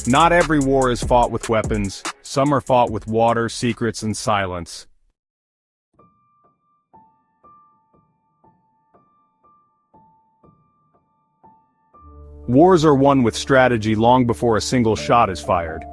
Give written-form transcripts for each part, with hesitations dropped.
Not every war is fought with weapons, some are fought with water, secrets, and silence. Wars are won with strategy long before a single shot is fired.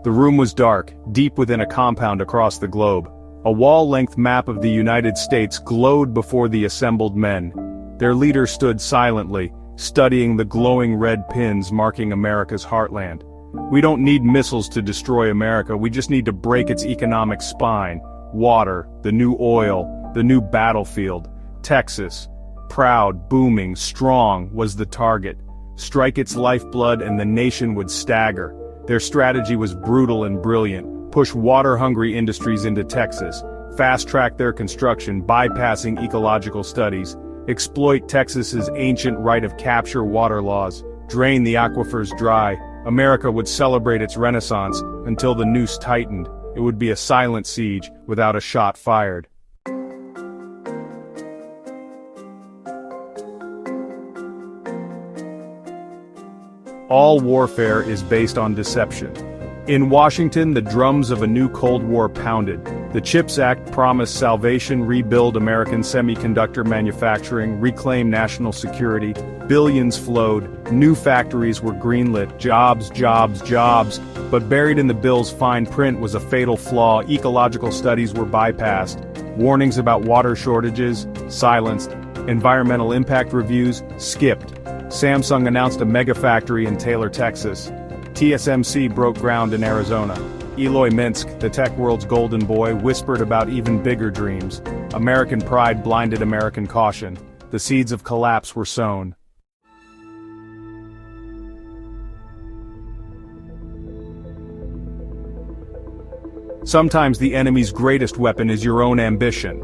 The room was dark, deep within a compound across the globe. A wall-length map of the United States glowed before the assembled men. Their leader stood silently, studying the glowing red pins marking America's heartland. We don't need missiles to destroy America, we just need to break its economic spine. Water, the new oil, the new battlefield. Texas, proud, booming, strong, was the target. Strike its lifeblood and the nation would stagger. Their strategy was brutal and brilliant. Push water-hungry industries into Texas. Fast-track their construction, bypassing ecological studies. Exploit Texas's ancient right of capture water laws. Drain the aquifers dry. America would celebrate its renaissance until the noose tightened. It would be a silent siege without a shot fired. All warfare is based on deception. In Washington, the drums of a new Cold War pounded. The CHIPS Act promised salvation, rebuild American semiconductor manufacturing, reclaim national security. Billions flowed, new factories were greenlit, jobs, jobs, jobs. But buried in the bill's fine print was a fatal flaw. Ecological studies were bypassed. Warnings about water shortages, silenced. Environmental impact reviews, skipped. Samsung announced a mega factory in Taylor, Texas. TSMC broke ground in Arizona. Eloy Minsk, the tech world's golden boy, whispered about even bigger dreams. American pride blinded American caution. The seeds of collapse were sown. Sometimes the enemy's greatest weapon is your own ambition.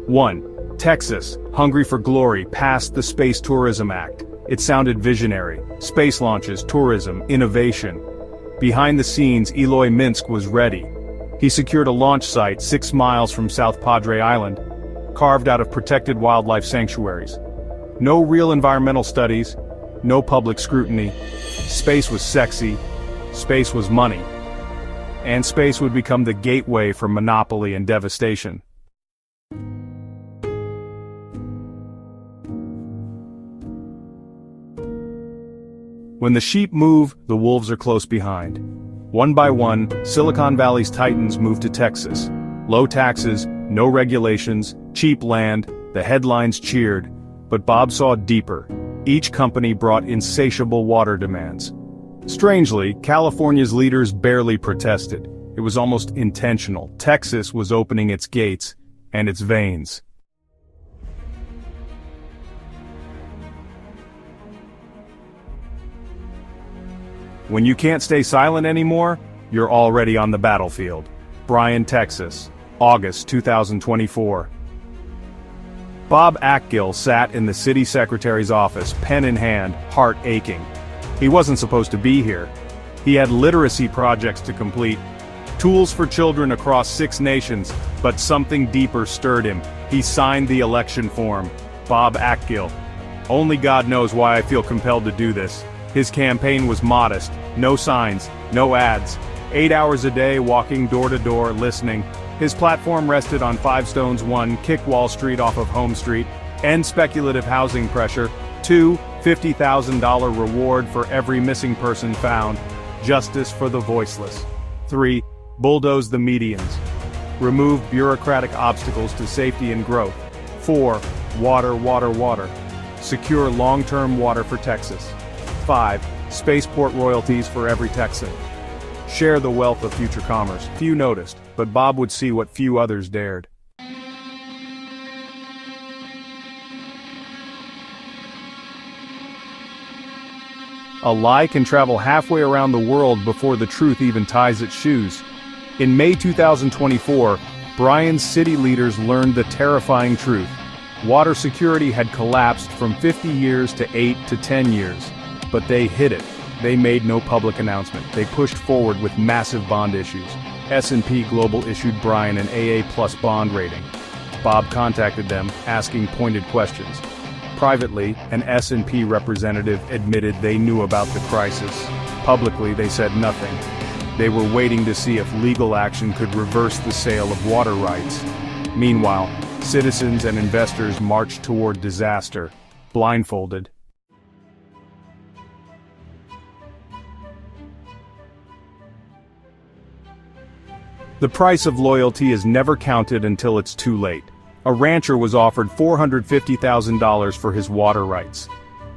1. Texas, hungry for glory, passed the Space Tourism Act. It sounded visionary. Space launches, tourism, innovation. Behind the scenes, Eloy Minsk was ready. He secured a launch site 6 miles from South Padre Island, carved out of protected wildlife sanctuaries. No real environmental studies, no public scrutiny. Space was sexy, space was money. And space would become the gateway for monopoly and devastation. When the sheep move, the wolves are close behind. One by one, Silicon Valley's titans moved to Texas. Low taxes, no regulations, cheap land, the headlines cheered. But Bob saw deeper. Each company brought insatiable water demands. Strangely, California's leaders barely protested. It was almost intentional. Texas was opening its gates and its veins. When you can't stay silent anymore, you're already on the battlefield. Bryan, Texas, August 2024. Bob Achgill sat in the city secretary's office, pen in hand, heart aching. He wasn't supposed to be here. He had literacy projects to complete, tools for children across 6 nations, but something deeper stirred him. He signed the election form. Bob Achgill. Only God knows why I feel compelled to do this. His campaign was modest, no signs, no ads. 8 hours a day walking door to door, listening. His platform rested on 5 stones. 1, kick Wall Street off of Home Street, end speculative housing pressure. 2, $50,000 reward for every missing person found. Justice for the voiceless. 3, bulldoze the medians. Remove bureaucratic obstacles to safety and growth. 4, water, water, water. Secure long-term water for Texas. 5, spaceport royalties for every Texan. Share the wealth of future commerce. Few noticed, but Bob would see what few others dared. A lie can travel halfway around the world before the truth even ties its shoes. In May 2024, Bryan's city leaders learned the terrifying truth. Water security had collapsed from 50 years to 8 to 10 years. But they hid it. They made no public announcement. They pushed forward with massive bond issues. S&P Global issued Bryan an AA+ bond rating. Bob contacted them, asking pointed questions. Privately, an S&P representative admitted they knew about the crisis. Publicly, they said nothing. They were waiting to see if legal action could reverse the sale of water rights. Meanwhile, citizens and investors marched toward disaster, blindfolded. The price of loyalty is never counted until it's too late. A rancher was offered $450,000 for his water rights.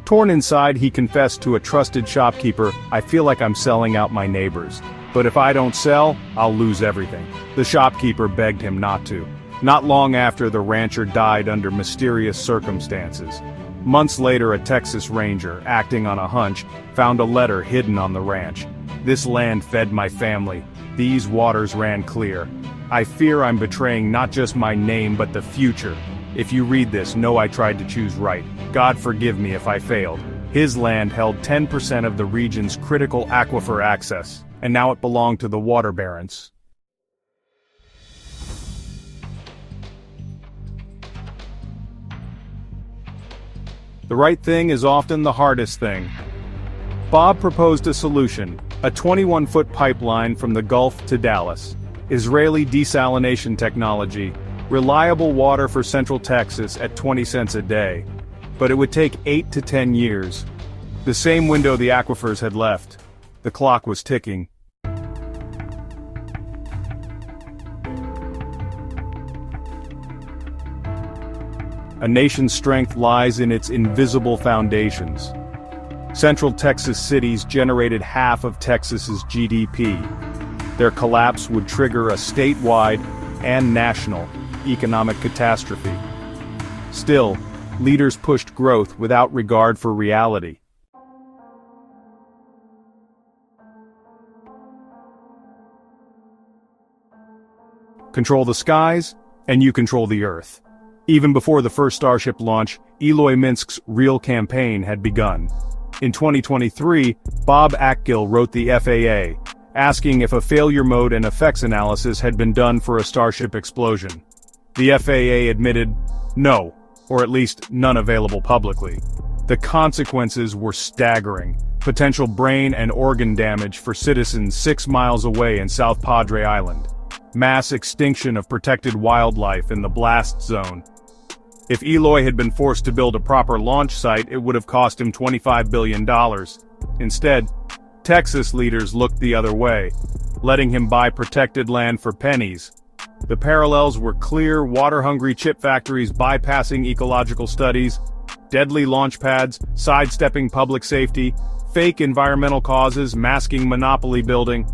Torn inside, he confessed to a trusted shopkeeper, "I feel like I'm selling out my neighbors. But if I don't sell, I'll lose everything." The shopkeeper begged him not to. Not long after, the rancher died under mysterious circumstances. Months later, a Texas ranger, acting on a hunch, found a letter hidden on the ranch. "This land fed my family. These waters ran clear. I fear I'm betraying not just my name but the future. If you read this, know I tried to choose right. God forgive me if I failed." His land held 10% of the region's critical aquifer access, and now it belonged to the water barons. The right thing is often the hardest thing. Bob proposed a solution, a 21-foot pipeline from the Gulf to Dallas. Israeli desalination technology, reliable water for Central Texas at 20 cents a day. But it would take 8 to 10 years. The same window the aquifers had left. The clock was ticking. A nation's strength lies in its invisible foundations. Central Texas cities generated half of Texas's GDP. Their collapse would trigger a statewide and national economic catastrophe. Still, leaders pushed growth without regard for reality. Control the skies, and you control the earth. Even before the first Starship launch, Eloy Minsk's real campaign had begun. In 2023, Bob Achgill wrote the FAA, asking if a failure mode and effects analysis had been done for a Starship explosion. The FAA admitted, no, or at least none available publicly. The consequences were staggering. Potential brain and organ damage for citizens 6 miles away in South Padre Island. Mass extinction of protected wildlife in the blast zone. If Eloy had been forced to build a proper launch site, it would have cost him $25 billion. Instead, Texas leaders looked the other way, letting him buy protected land for pennies. The parallels were clear: water-hungry chip factories bypassing ecological studies, deadly launch pads, sidestepping public safety, fake environmental causes masking monopoly building.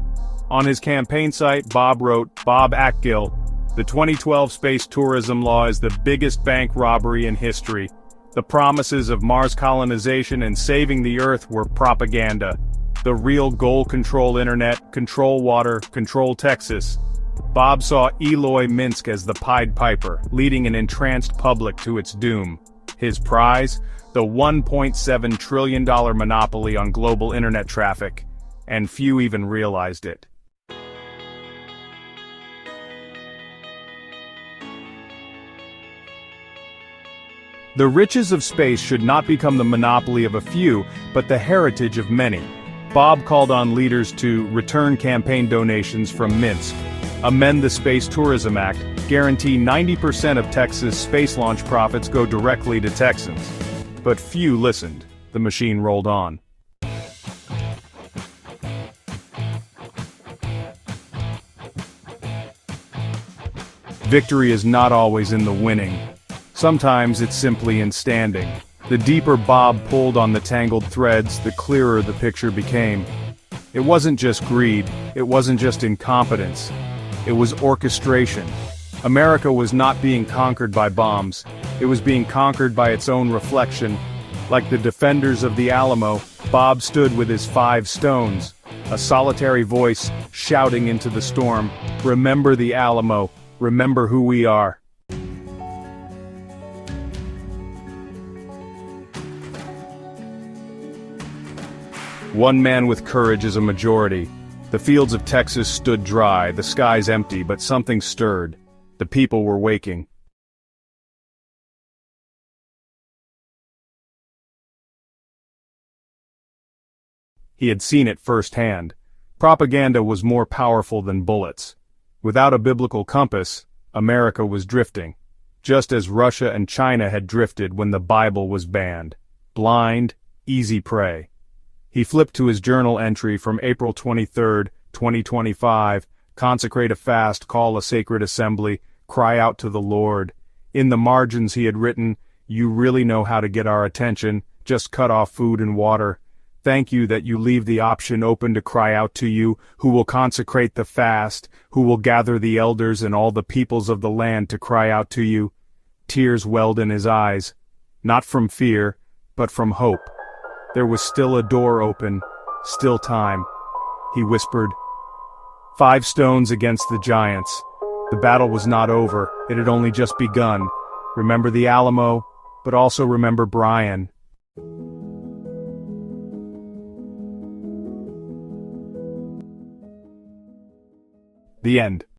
On his campaign site, Bob wrote, "Bob Achgill, the 2012 space tourism law is the biggest bank robbery in history. The promises of Mars colonization and saving the Earth were propaganda. The real goal: control internet, control water, control Texas." Bob saw Eloy Minsk as the Pied Piper, leading an entranced public to its doom. His prize? The $1.7 trillion monopoly on global internet traffic. And few even realized it. The riches of space should not become the monopoly of a few, but the heritage of many. Bob called on leaders to return campaign donations from Minsk, amend the Space Tourism Act, guarantee 90% of Texas space launch profits go directly to Texans. But few listened. The machine rolled on. Victory is not always in the winning. Sometimes it's simply in standing. The deeper Bob pulled on the tangled threads, the clearer the picture became. It wasn't just greed, it wasn't just incompetence. It was orchestration. America was not being conquered by bombs. It was being conquered by its own reflection. Like the defenders of the Alamo, Bob stood with his 5 stones, a solitary voice shouting into the storm, "Remember the Alamo, remember who we are." One man with courage is a majority. The fields of Texas stood dry, the skies empty, but something stirred. The people were waking. He had seen it firsthand. Propaganda was more powerful than bullets. Without a biblical compass, America was drifting, just as Russia and China had drifted when the Bible was banned. Blind, easy prey. He flipped to his journal entry from April 23, 2025, consecrate a fast, call a sacred assembly, cry out to the Lord. In the margins he had written, "You really know how to get our attention, just cut off food and water. Thank you that you leave the option open to cry out to you, who will consecrate the fast, who will gather the elders and all the peoples of the land to cry out to you." Tears welled in his eyes, not from fear, but from hope. There was still a door open, still time. He whispered, 5 stones against the giants. The battle was not over, it had only just begun. Remember the Alamo, but also remember Brian. The end.